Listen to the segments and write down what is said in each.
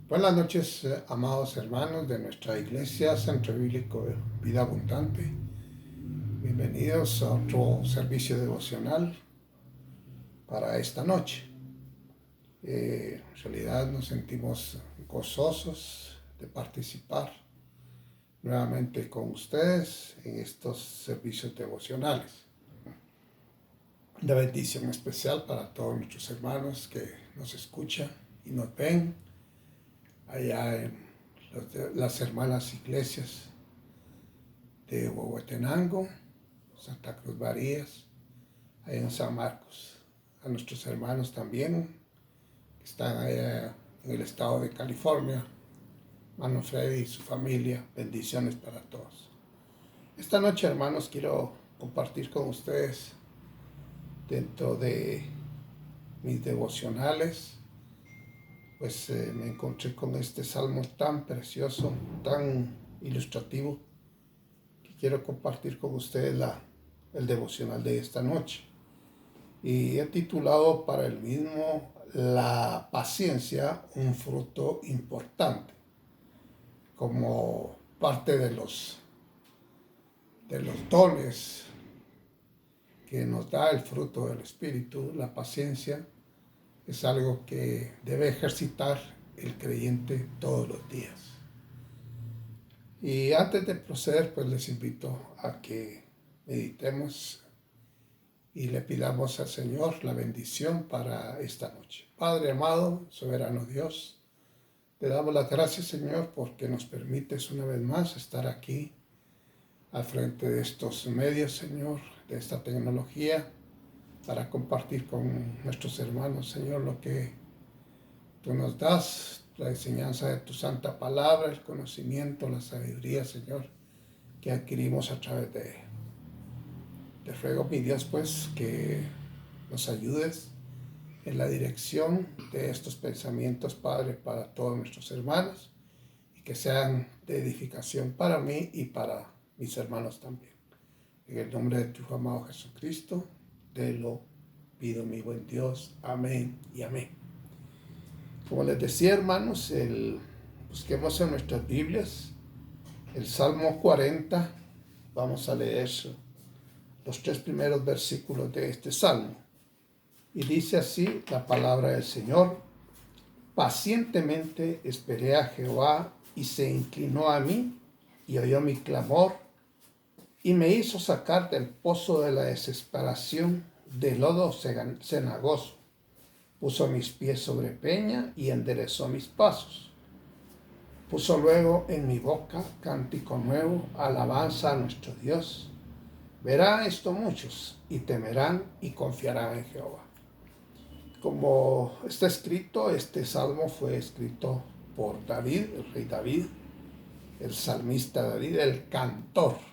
Buenas noches, amados hermanos de nuestra iglesia Centro Bíblico Vida Abundante. Bienvenidos a otro servicio devocional para esta noche. En realidad nos sentimos gozosos de participar nuevamente con ustedes en estos servicios devocionales. Una bendición especial para todos nuestros hermanos que nos escuchan y nos ven allá en las hermanas iglesias de Huehuetenango, Santa Cruz Barías, allá en San Marcos. A nuestros hermanos también que están allá en el estado de California, hermano Freddy y su familia, bendiciones para todos. Esta noche, hermanos, quiero compartir con ustedes dentro de mis devocionales, pues me encontré con este salmo tan precioso, tan ilustrativo, que quiero compartir con ustedes el devocional de esta noche. Y he titulado para el mismo La paciencia, un fruto importante, como parte de los dones que nos da el fruto del Espíritu. La paciencia es algo que debe ejercitar el creyente todos los días. Y antes de proceder, pues les invito a que meditemos y le pidamos al Señor la bendición para esta noche. Padre amado, soberano Dios, te damos las gracias, Señor, porque nos permites una vez más estar aquí al frente de estos medios, Señor, de esta tecnología, para compartir con nuestros hermanos, Señor, lo que tú nos das, la enseñanza de tu santa palabra, el conocimiento, la sabiduría, Señor, que adquirimos a través de ella. Te ruego, mi Dios, pues, que nos ayudes en la dirección de estos pensamientos, Padre, para todos nuestros hermanos, y que sean de edificación para mí y para mis hermanos también. En el nombre de tu amado Jesucristo, te lo pido, mi buen Dios. Amén y amén. Como les decía, hermanos, busquemos en nuestras Biblias el Salmo 40. Vamos a leer los 3 primeros versículos de este Salmo. Y dice así la palabra del Señor: pacientemente esperé a Jehová, y se inclinó a mí, y oyó mi clamor, y me hizo sacar del pozo de la desesperación, del lodo cenagoso. Puso mis pies sobre peña y enderezó mis pasos. Puso luego en mi boca cántico nuevo, alabanza a nuestro Dios. Verán esto muchos y temerán y confiarán en Jehová. Como está escrito, este salmo fue escrito por David, el rey David, el salmista David, el cantor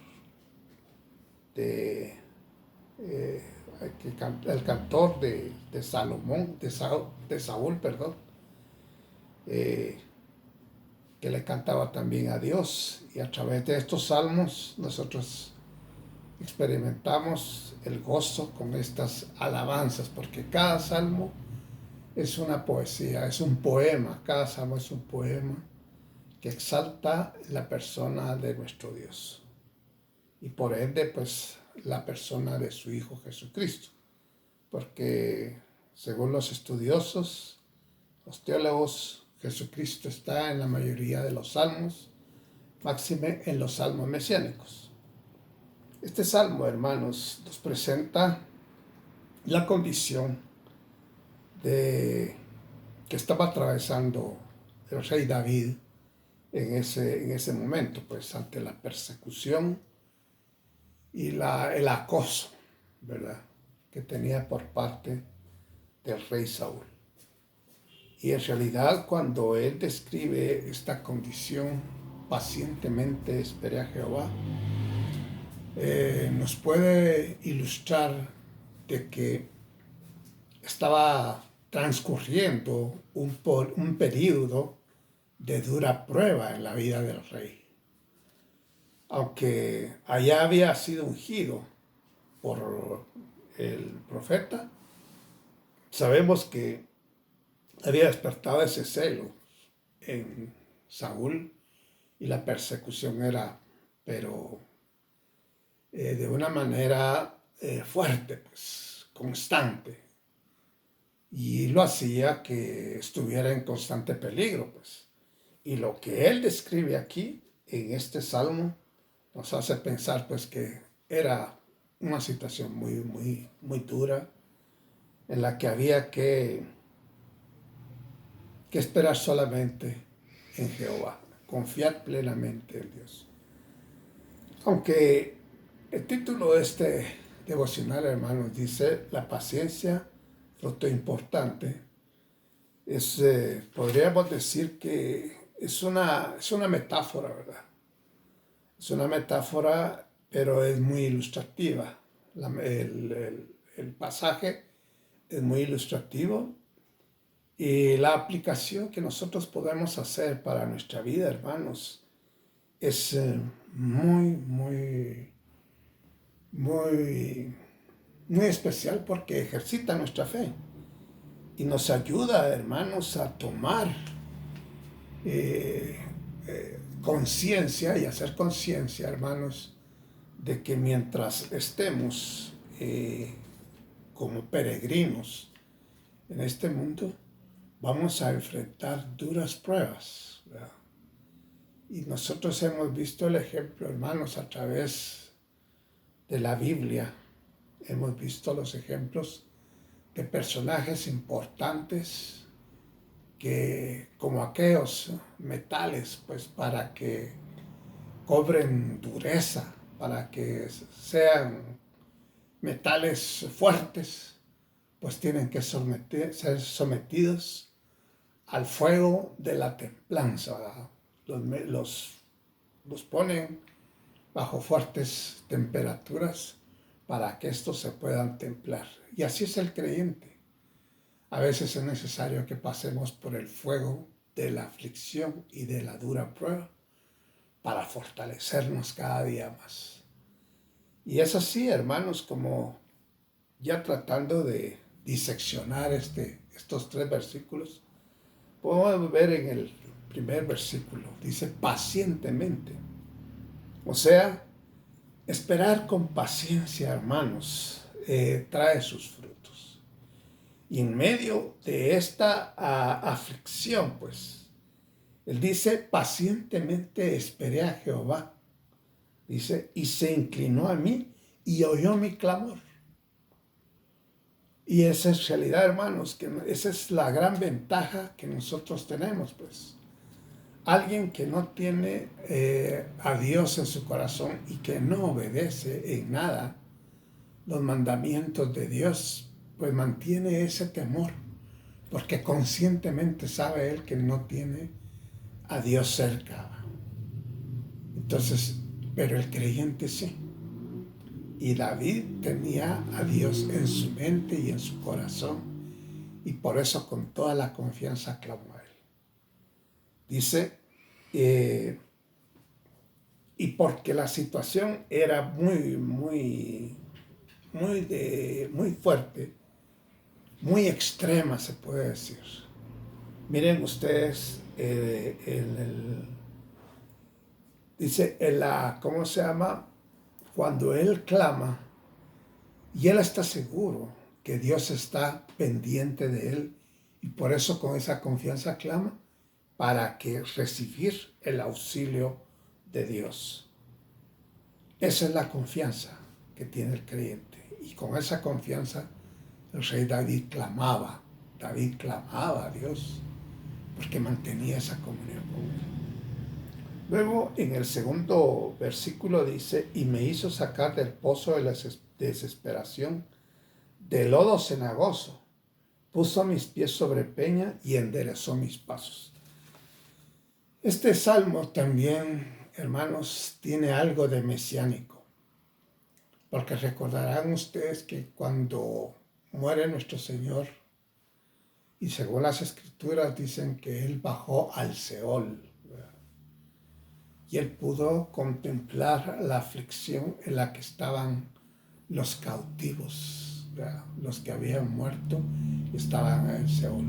el cantor de Salomón, de Saúl, que le cantaba también a Dios. Y a través de estos salmos nosotros experimentamos el gozo con estas alabanzas, porque cada salmo es una poesía, es un poema. Cada salmo es un poema que exalta la persona de nuestro Dios, y por ende, pues, la persona de su Hijo Jesucristo, porque según los estudiosos, los teólogos, Jesucristo está en la mayoría de los salmos, máxime en los salmos mesiánicos. Este salmo, hermanos, nos presenta la condición que estaba atravesando el rey David en ese momento, pues, ante la persecución y el acoso, ¿verdad?, que tenía por parte del rey Saúl. Y en realidad, cuando él describe esta condición, pacientemente esperé a Jehová, nos puede ilustrar de que estaba transcurriendo un periodo de dura prueba en la vida del rey. Aunque allá había sido ungido por el profeta, sabemos que había despertado ese celo en Saúl y la persecución era, pero de una manera fuerte, pues, constante. Y lo hacía que estuviera en constante peligro, pues. Y lo que él describe aquí, en este salmo, nos hace pensar, pues, que era una situación muy dura, en la que había que esperar solamente en Jehová, confiar plenamente en Dios. Aunque el título de este devocional, hermanos, dice la paciencia, fruto importante, podríamos decir que es una metáfora, ¿verdad? Es una metáfora, pero es muy ilustrativa. El pasaje es muy ilustrativo y la aplicación que nosotros podemos hacer para nuestra vida, hermanos, es muy especial porque ejercita nuestra fe y nos ayuda, hermanos, a tomar conciencia y hacer conciencia, hermanos, de que mientras estemos como peregrinos en este mundo, vamos a enfrentar duras pruebas, ¿verdad? Y nosotros hemos visto el ejemplo, hermanos, a través de la Biblia. Hemos visto los ejemplos de personajes importantes que, como aquellos metales, pues para que cobren dureza, para que sean metales fuertes, pues tienen que ser sometidos al fuego de la templanza. Los ponen bajo fuertes temperaturas para que estos se puedan templar. Y así es el creyente. A veces es necesario que pasemos por el fuego de la aflicción y de la dura prueba para fortalecernos cada día más. Y es así, hermanos, como ya tratando de diseccionar estos 3 versículos, podemos ver en el primer versículo, dice pacientemente. O sea, esperar con paciencia, hermanos, trae sus frutos. Y en medio de esta aflicción, pues, él dice, pacientemente esperé a Jehová. Dice, y se inclinó a mí y oyó mi clamor. Y esa es realidad, hermanos, que esa es la gran ventaja que nosotros tenemos, pues. Alguien que no tiene a Dios en su corazón y que no obedece en nada los mandamientos de Dios, pues mantiene ese temor, porque conscientemente sabe él que no tiene a Dios cerca. Entonces, pero el creyente sí. Y David tenía a Dios en su mente y en su corazón, y por eso con toda la confianza clamó a él. Dice, y porque la situación era muy fuerte, muy extrema, se puede decir. Miren ustedes, dice, ¿cómo se llama? Cuando él clama, y él está seguro que Dios está pendiente de él, y por eso con esa confianza clama, para que recibir el auxilio de Dios. Esa es la confianza que tiene el creyente. Y con esa confianza el rey David clamaba a Dios, porque mantenía esa comunión con él. Luego en el segundo versículo dice, y me hizo sacar del pozo de la desesperación, del lodo cenagoso, puso mis pies sobre peña y enderezó mis pasos. Este salmo también, hermanos, tiene algo de mesiánico, porque recordarán ustedes que cuando muere nuestro Señor, y según las Escrituras dicen que Él bajó al Seol, ¿verdad? Y Él pudo contemplar la aflicción en la que estaban los cautivos, ¿verdad? Los que habían muerto estaban en el Seol.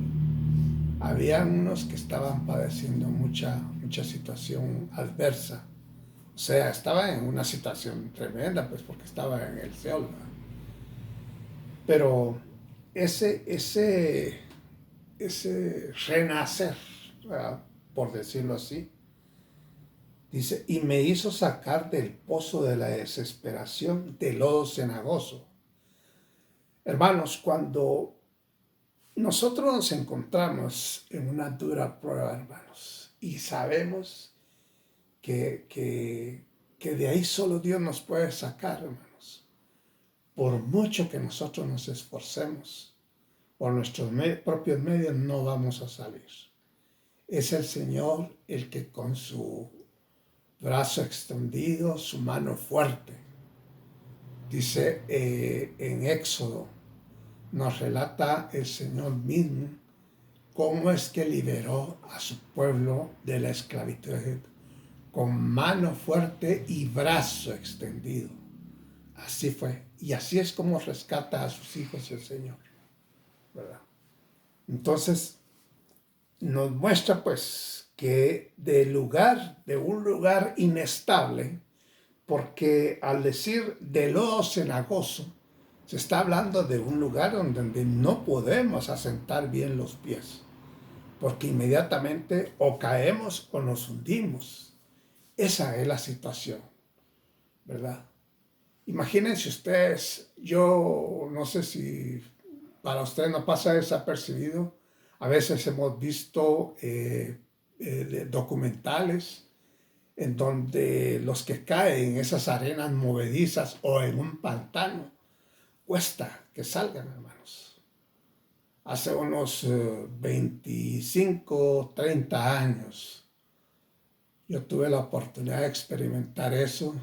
Había unos que estaban padeciendo mucha situación adversa. O sea, estaba en una situación tremenda, pues porque estaba en el Seol, ¿verdad? Pero ese renacer, ¿verdad?, por decirlo así, dice, y me hizo sacar del pozo de la desesperación, del lodo cenagoso. Hermanos, cuando nosotros nos encontramos en una dura prueba, hermanos, y sabemos que de ahí solo Dios nos puede sacar, hermanos. Por mucho que nosotros nos esforcemos, por nuestros propios medios no vamos a salir. Es el Señor el que con su brazo extendido, su mano fuerte, dice en Éxodo, nos relata el Señor mismo cómo es que liberó a su pueblo de la esclavitud de Egipto, con mano fuerte y brazo extendido. Así fue. Y así es como rescata a sus hijos el Señor, ¿verdad? Entonces, nos muestra pues que de un lugar inestable, porque al decir de lodo cenagoso, se está hablando de un lugar donde no podemos asentar bien los pies, porque inmediatamente o caemos o nos hundimos. Esa es la situación, ¿verdad? Imagínense ustedes, yo no sé si para ustedes no pasa desapercibido, a veces hemos visto documentales en donde los que caen en esas arenas movedizas o en un pantano, cuesta que salgan, hermanos. Hace unos 25, 30 años, yo tuve la oportunidad de experimentar eso,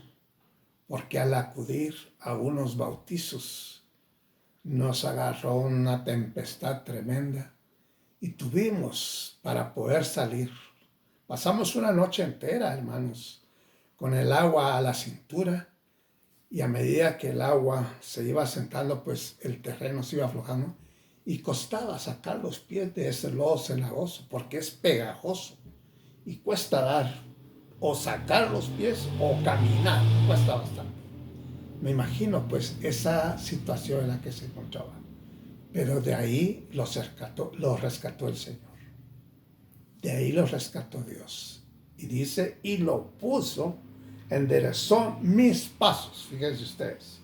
porque al acudir a unos bautizos nos agarró una tempestad tremenda y tuvimos para poder salir. Pasamos una noche entera, hermanos, con el agua a la cintura, y a medida que el agua se iba asentando, pues el terreno se iba aflojando y costaba sacar los pies de ese lodo cenagoso porque es pegajoso y cuesta dar o sacar los pies o caminar, cuesta bastante. Me imagino pues esa situación en la que se encontraba, pero de ahí los rescató el Señor, de ahí los rescató Dios, y dice, y lo puso, enderezó mis pasos, fíjense ustedes,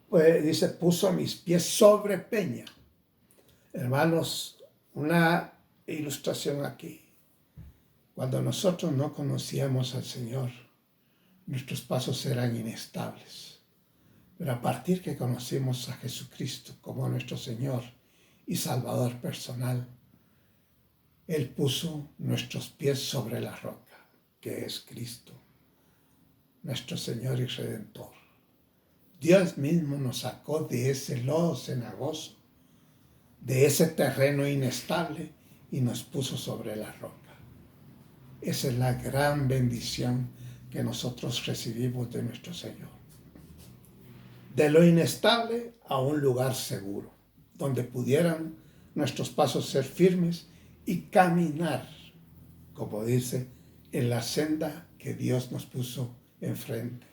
pues dice, puso mis pies sobre peña. Hermanos, una ilustración aquí. Cuando nosotros no conocíamos al Señor, nuestros pasos eran inestables. Pero a partir que conocimos a Jesucristo como nuestro Señor y Salvador personal, Él puso nuestros pies sobre la roca, que es Cristo, nuestro Señor y Redentor. Dios mismo nos sacó de ese lodo cenagoso, de ese terreno inestable, y nos puso sobre la roca. Esa es la gran bendición que nosotros recibimos de nuestro Señor. De lo inestable a un lugar seguro, donde pudieran nuestros pasos ser firmes y caminar, como dice, en la senda que Dios nos puso enfrente,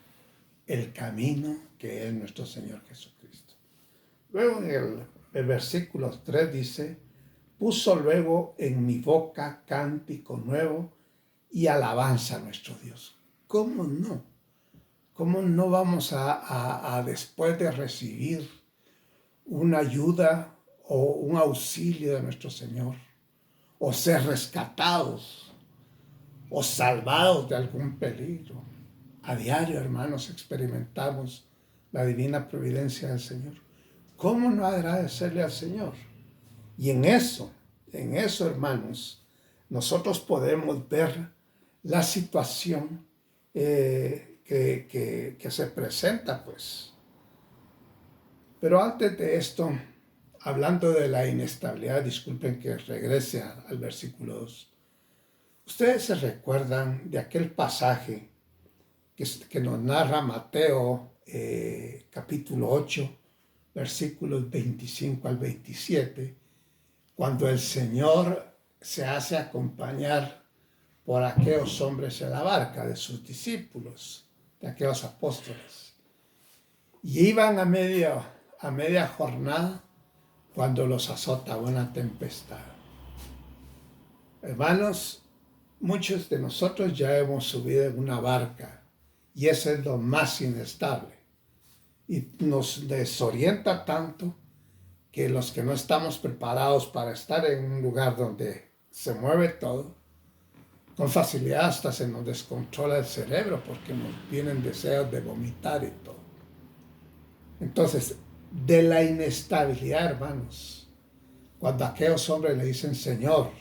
el camino que es nuestro Señor Jesucristo. Luego en el versículo 3 dice, puso luego en mi boca cántico nuevo y alabanza a nuestro Dios. ¿Cómo no? ¿Cómo no vamos a después de recibir una ayuda o un auxilio de nuestro Señor, o ser rescatados o salvados de algún peligro? A diario, hermanos, experimentamos la divina providencia del Señor. ¿Cómo no agradecerle al Señor? Y en eso, hermanos, nosotros podemos ver la situación que se presenta, pues. Pero antes de esto, hablando de la inestabilidad, disculpen que regrese al versículo 2. Ustedes se recuerdan de aquel pasaje que nos narra Mateo capítulo 8, versículos 25 al 27, cuando el Señor se hace acompañar por aquellos hombres en la barca, de sus discípulos, de aquellos apóstoles. Y iban a media jornada cuando los azota una tempestad. Hermanos, muchos de nosotros ya hemos subido en una barca y eso es lo más inestable. Y nos desorienta tanto que los que no estamos preparados para estar en un lugar donde se mueve todo, con facilidad hasta se nos descontrola el cerebro porque nos vienen deseos de vomitar y todo. Entonces, de la inestabilidad, hermanos, cuando aquellos hombres le dicen, Señor,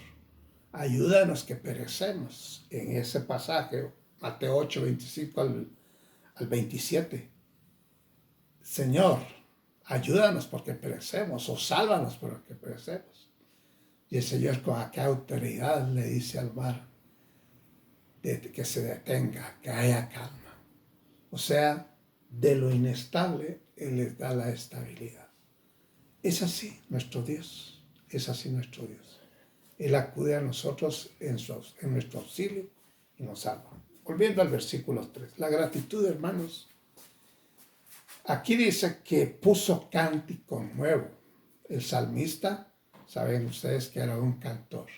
ayúdanos que perecemos, en ese pasaje, Mateo 8, 25 al 27, Señor, ayúdanos porque perecemos, o sálvanos porque perecemos. Y el Señor con aquella autoridad le dice al mar que se detenga, que haya calma. O sea, de lo inestable, Él les da la estabilidad. Es así nuestro Dios, es así nuestro Dios. Él acude a nosotros en nuestro auxilio y nos salva. Volviendo al versículo 3, la gratitud, hermanos. Aquí dice que puso cántico nuevo. El salmista, saben ustedes que era un cantor.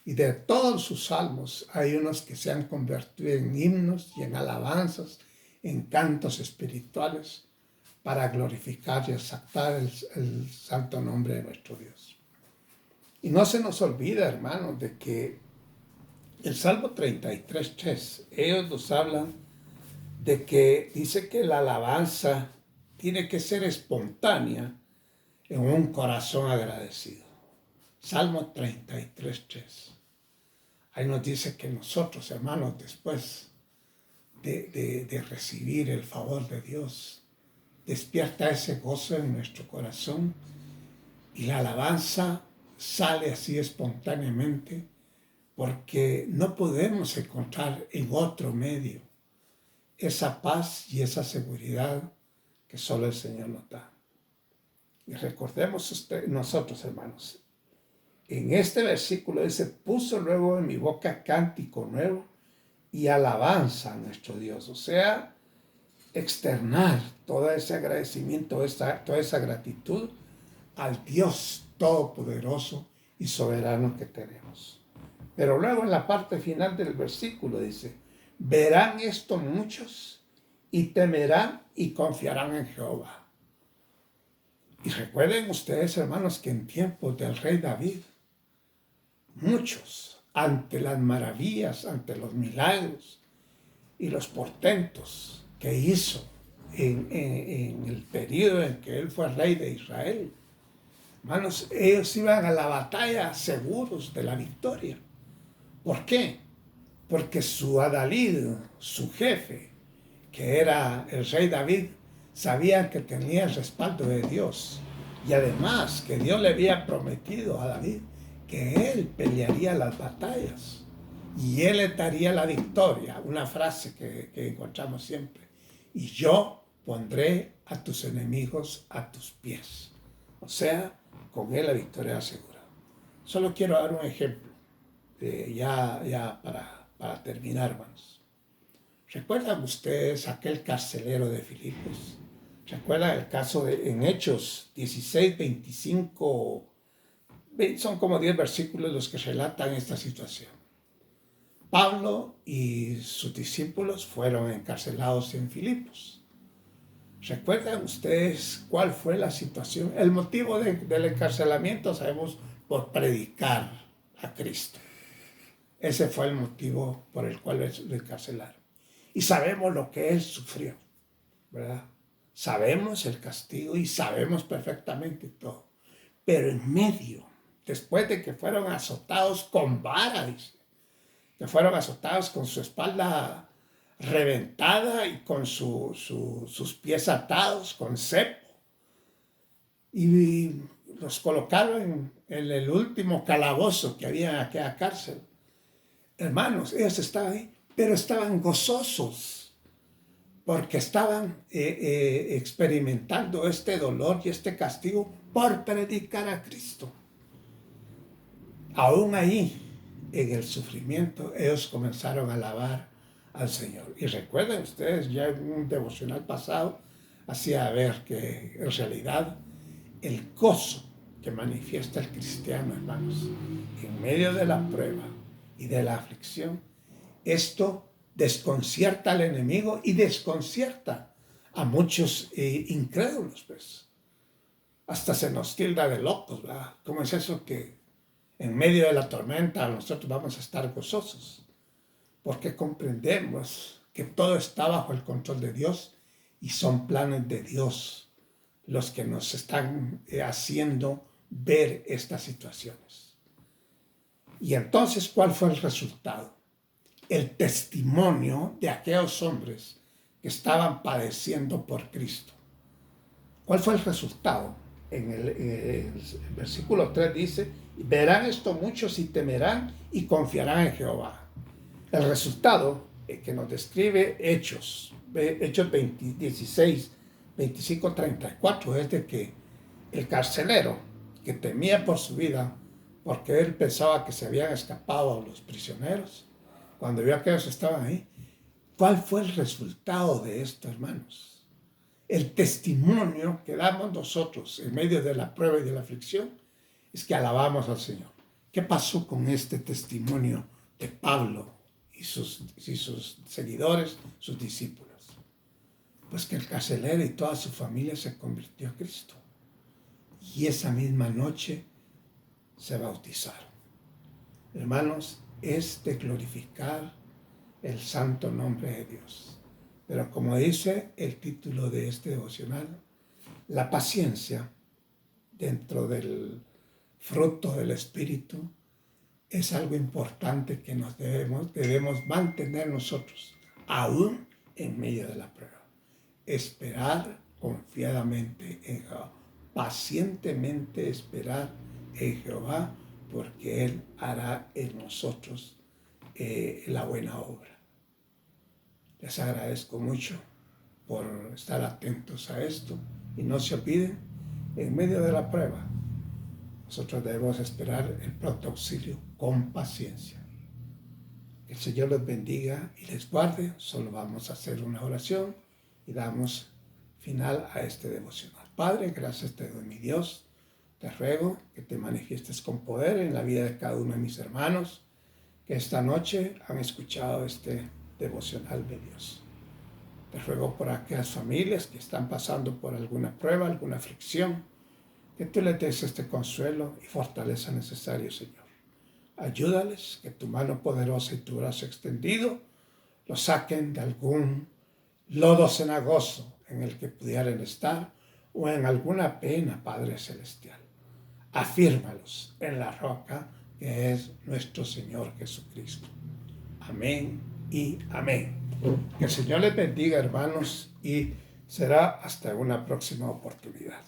Y de todos sus salmos hay unos que se han convertido en himnos y en alabanzas, en cantos espirituales para glorificar y exaltar el santo nombre de nuestro Dios. Y no se nos olvida, hermanos, de que el Salmo 33:3, ellos nos hablan de que dice que la alabanza tiene que ser espontánea en un corazón agradecido. Salmo 33:3. Ahí nos dice que nosotros, hermanos, después de recibir el favor de Dios, despierta ese gozo en nuestro corazón y la alabanza sale así espontáneamente porque no podemos encontrar en otro medio esa paz y esa seguridad que solo el Señor nos da. Y recordemos nosotros, hermanos, en este versículo dice, puso luego en mi boca cántico nuevo y alabanza a nuestro Dios. O sea, externar todo ese agradecimiento, toda esa gratitud al Dios todopoderoso y soberano que tenemos. Pero luego en la parte final del versículo dice, verán esto muchos y temerán y confiarán en Jehová. Y recuerden ustedes, hermanos, que en tiempos del rey David, muchos, ante las maravillas, ante los milagros y los portentos que hizo en el periodo en que él fue rey de Israel, hermanos, ellos iban a la batalla seguros de la victoria. ¿Por qué? Porque su adalid, su jefe, que era el rey David, sabía que tenía el respaldo de Dios. Y además que Dios le había prometido a David que él pelearía las batallas y él le daría la victoria. Una frase que encontramos siempre. Y yo pondré a tus enemigos a tus pies. O sea, con él la victoria asegurada. Solo quiero dar un ejemplo, ya para terminar, hermanos. ¿Recuerdan ustedes aquel carcelero de Filipos? ¿Recuerdan el caso en Hechos 16, 25? Son como 10 versículos los que relatan esta situación. Pablo y sus discípulos fueron encarcelados en Filipos. ¿Recuerdan ustedes cuál fue la situación? El motivo del encarcelamiento, sabemos, por predicar a Cristo. Ese fue el motivo por el cual lo encarcelaron. Y sabemos lo que él sufrió, ¿verdad? Sabemos el castigo y sabemos perfectamente todo. Pero en medio, después de que fueron azotados con vara, dice, que fueron azotados con su espalda reventada y con sus pies atados con cepo, y los colocaron en el último calabozo que había en aquella cárcel. Hermanos, ellos estaban ahí, pero estaban gozosos porque estaban experimentando este dolor y este castigo por predicar a Cristo. aún ahí, en el sufrimiento, ellos comenzaron a alabar al Señor. Y recuerden ustedes, ya en un devocional pasado, hacía ver que en realidad el gozo que manifiesta el cristiano, hermanos, en medio de la prueba y de la aflicción, esto desconcierta al enemigo y desconcierta a muchos incrédulos, pues. Hasta se nos tilda de locos, ¿verdad? ¿Cómo es eso que en medio de la tormenta nosotros vamos a estar gozosos? Porque comprendemos que todo está bajo el control de Dios y son planes de Dios los que nos están haciendo ver estas situaciones. Y entonces, ¿cuál fue el resultado? El testimonio de aquellos hombres que estaban padeciendo por Cristo. ¿Cuál fue el resultado? En el versículo 3 dice, verán esto muchos y temerán y confiarán en Jehová. El resultado que nos describe Hechos 16, 25, 34 es de que el carcelero que temía por su vida porque él pensaba que se habían escapado los prisioneros, cuando vio que ellos estaban ahí, ¿cuál fue el resultado de esto, hermanos? El testimonio que damos nosotros en medio de la prueba y de la aflicción es que alabamos al Señor. ¿Qué pasó con este testimonio de Pablo y sus seguidores, sus discípulos? Pues que el carcelero y toda su familia se convirtió a Cristo. Y esa misma noche se bautizaron. Hermanos, es de glorificar el santo nombre de Dios. Pero como dice el título de este devocional, la paciencia dentro del fruto del Espíritu es algo importante que nos debemos mantener nosotros, aún en medio de la prueba. Esperar confiadamente en Jehová, pacientemente esperar en Jehová, porque Él hará en nosotros la buena obra. Les agradezco mucho por estar atentos a esto y no se olviden, en medio de la prueba, nosotros debemos esperar el pronto auxilio con paciencia. Que el Señor los bendiga y les guarde. Solo vamos a hacer una oración y damos final a este devocional. Padre, gracias te doy, mi Dios. Te ruego que te manifiestes con poder en la vida de cada uno de mis hermanos que esta noche han escuchado este devocional de Dios. Te ruego por aquellas familias que están pasando por alguna prueba, alguna aflicción, que tú les des este consuelo y fortaleza necesario, Señor. Ayúdales, que tu mano poderosa y tu brazo extendido los saquen de algún lodo cenagoso en el que pudieran estar o en alguna pena, Padre Celestial. Afírmalos en la roca que es nuestro Señor Jesucristo. Amén y amén. Que el Señor les bendiga, hermanos, y será hasta una próxima oportunidad.